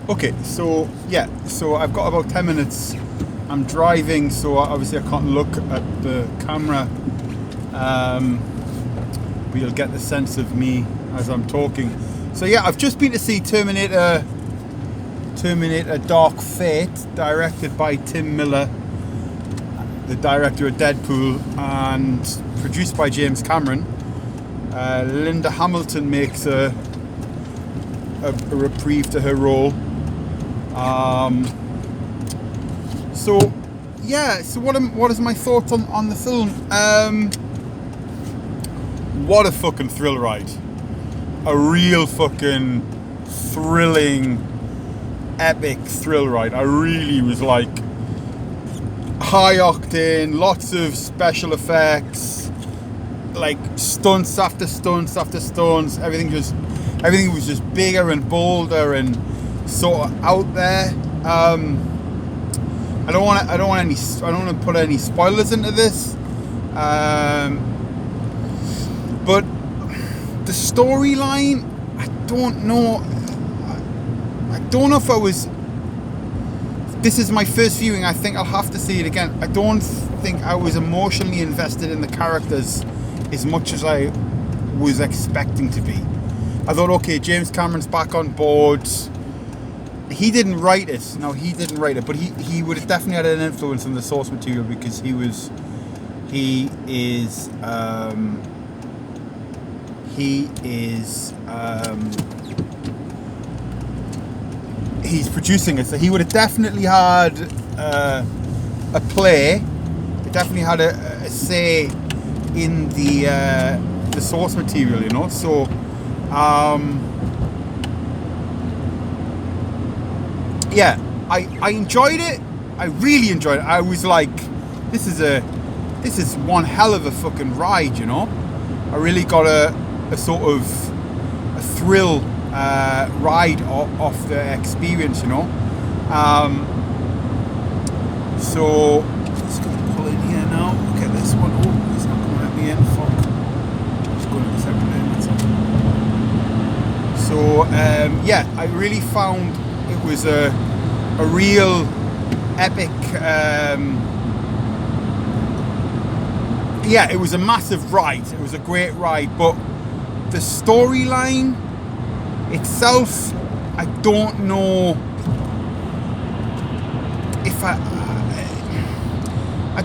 Okay, so yeah, so I've got about 10 minutes. I'm driving, so obviously I can't look at the camera. But you'll get the sense of me as I'm talking. So yeah, I've just been to see Terminator Dark Fate, directed by Tim Miller, the director of Deadpool, and produced by James Cameron. Linda Hamilton makes a reprieve to her role. So yeah, so what is my thoughts on the film? What a fucking thrill ride. A real fucking thrilling, epic thrill ride. I really was like high octane, lots of special effects, like stunts after stunts after stunts. Everything was just bigger and bolder and sort of out there. I don't want to put any spoilers into this. But the storyline, I don't know if I was. This is my first viewing. I think I'll have to see it again. I don't think I was emotionally invested in the characters as much as I was expecting to be. I thought, okay, James Cameron's back on board. He didn't write it. No, he didn't write it, but he would have definitely had an influence on the source material because he's producing it, so he would have definitely had a play. He definitely had a say in the source material, you know. So yeah, I enjoyed it. I really enjoyed it. I was like, this is one hell of a fucking ride, you know. I really got a sort of a thrill ride off the experience, you know. So just gonna pull in here now. Look at this one. Oh, it's not coming at me in. Fuck. Just going to the second lane. So yeah, I really found it was a real epic. Yeah, it was a massive ride. It was a great ride, but the storyline itself, I don't know if I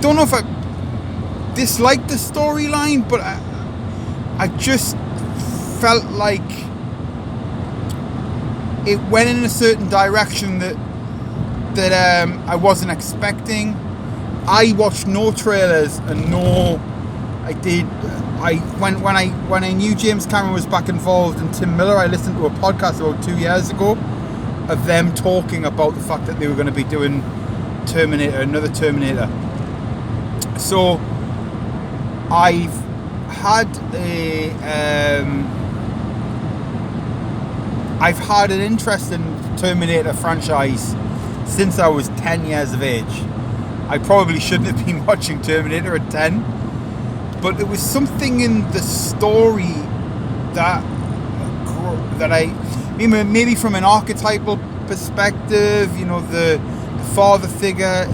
don't know if I disliked the storyline, but I just felt like it went in a certain direction that I wasn't expecting. I watched no trailers and no. When I knew James Cameron was back involved and Tim Miller, I listened to a podcast about 2 years ago of them talking about the fact that they were going to be doing another Terminator. So I've had an interest in Terminator franchise since I was 10 years of age. I probably shouldn't have been watching Terminator at 10, but there was something in the story that maybe from an archetypal perspective, you know, the father figure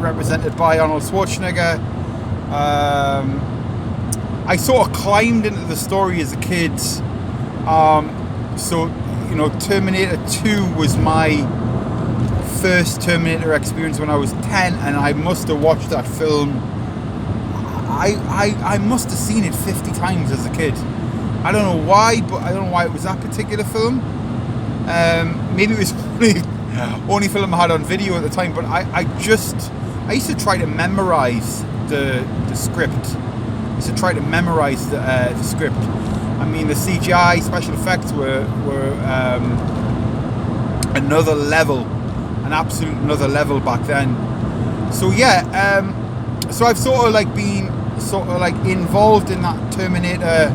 represented by Arnold Schwarzenegger. I sort of climbed into the story as a kid. So, you know, Terminator 2 was my first Terminator experience when I was 10, and I must have watched that film. I must have seen it 50 times as a kid. I don't know why, but I don't know why it was that particular film. Maybe it was the only film I had on video at the time, but I used to try to memorize the script. I used to try to memorize the script. I mean, the CGI special effects were another level, an absolute another level back then. So yeah, so I've sort of like been involved in that Terminator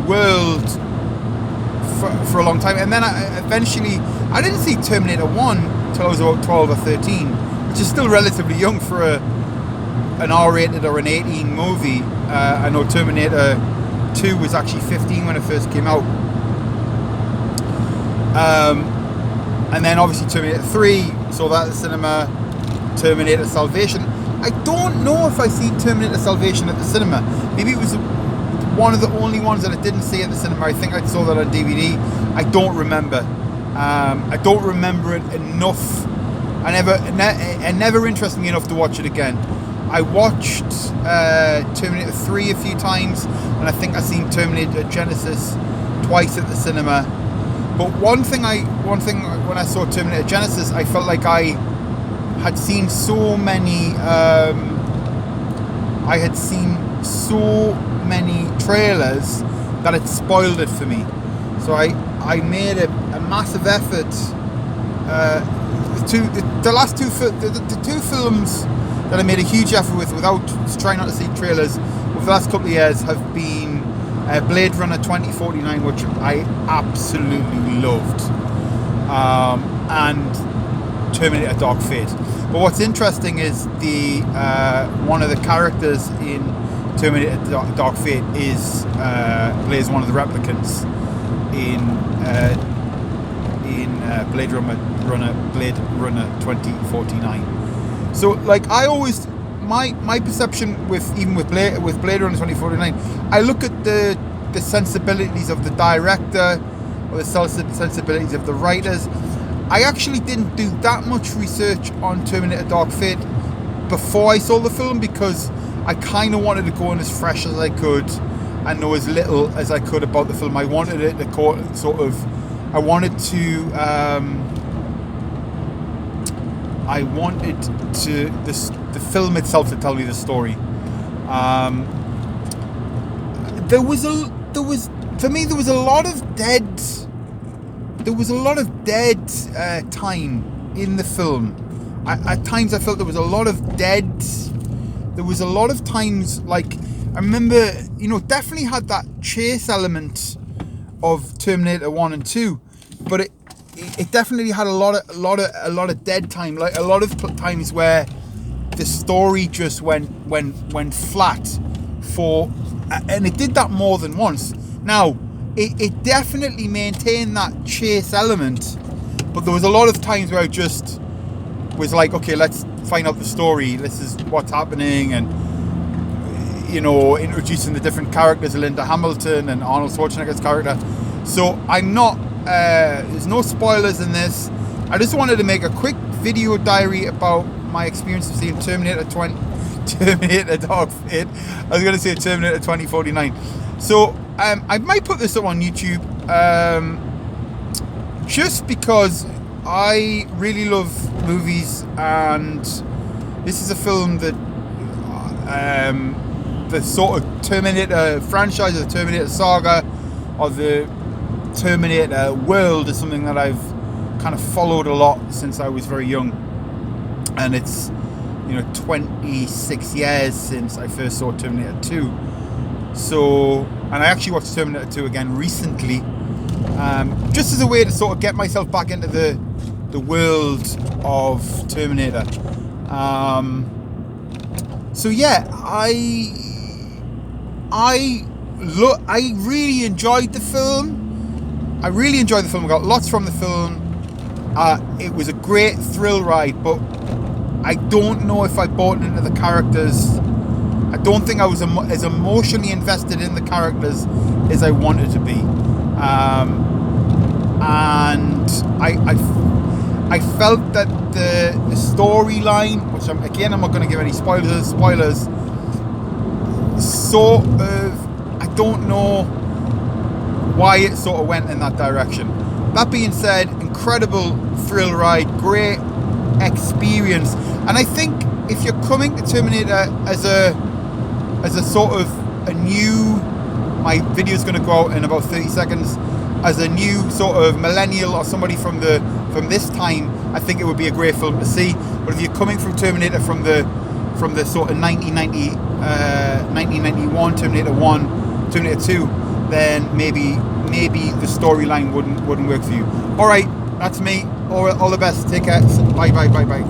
world for a long time, and then I didn't see Terminator 1 until I was about 12 or 13, which is still relatively young for an R-rated or an 18 movie. I know Terminator 2 was actually 15 when it first came out. And then obviously Terminator 3, saw that at the cinema. Terminator Salvation. I don't know if I seen Terminator Salvation at the cinema. Maybe it was one of the only ones that I didn't see at the cinema. I think I saw that on DVD. I don't remember. I don't remember it enough. It never interested me enough to watch it again. I watched Terminator 3 a few times, and I think I've seen Terminator Genesis twice at the cinema. But one thing when I saw Terminator Genesis, I felt like I had seen so many trailers that it spoiled it for me. So I made a massive effort. The two films that I made a huge effort with, without trying not to see trailers, over the last couple of years have been Blade Runner 2049, which I absolutely loved, and Terminator Dark Fate. But what's interesting is the one of the characters in Terminator Dark Fate plays one of the replicants in Blade Runner 2049. So like I always, my perception with Blade Runner 2049, I look at the sensibilities of the director or the sensibilities of the writers. I actually didn't do that much research on Terminator Dark Fate before I saw the film, because I kind of wanted to go in as fresh as I could and know as little as I could about the film. I wanted it to the film itself to tell me the story. There was a lot of dead time in the film. At times I felt there was a lot of times, like, I remember, definitely had that chase element of Terminator 1 and 2, but it definitely had a lot of dead time, like a lot of times where the story just went flat and it did that more than once. Now, it definitely maintained that chase element, but there was a lot of times where I just was like, okay, let's find out the story. This is what's happening, and introducing the different characters, Linda Hamilton and Arnold Schwarzenegger's character. So I'm not. There's no spoilers in this. I just wanted to make a quick video diary about my experience of seeing Terminator Dark Fate. I was going to say Terminator 2049. So I might put this up on YouTube, just because I really love movies, and this is a film that the sort of Terminator franchise, or the Terminator saga, or the Terminator world is something that I've kind of followed a lot since I was very young, and it's 26 years since I first saw Terminator 2. So, and I actually watched Terminator 2 again recently, just as a way to sort of get myself back into the world of Terminator. So yeah, I really enjoyed the film. I got lots from the film. It was a great thrill ride, but I don't know if I bought into the characters. I don't think I was as emotionally invested in the characters as I wanted to be. And I felt that the storyline, which I'm not going to give any spoilers, sort of, I don't know why it sort of went in that direction. That being said, incredible thrill ride, great experience, and I think if you're coming to Terminator as a sort of a new, my video's going to go out in about 30 seconds, as a new sort of millennial or somebody from this time, I think it would be a great film to see. But if you're coming from Terminator from the sort of 1991 Terminator 1, Terminator 2, then maybe the storyline wouldn't work for you. All right, that's me. All the best. Take care. Bye.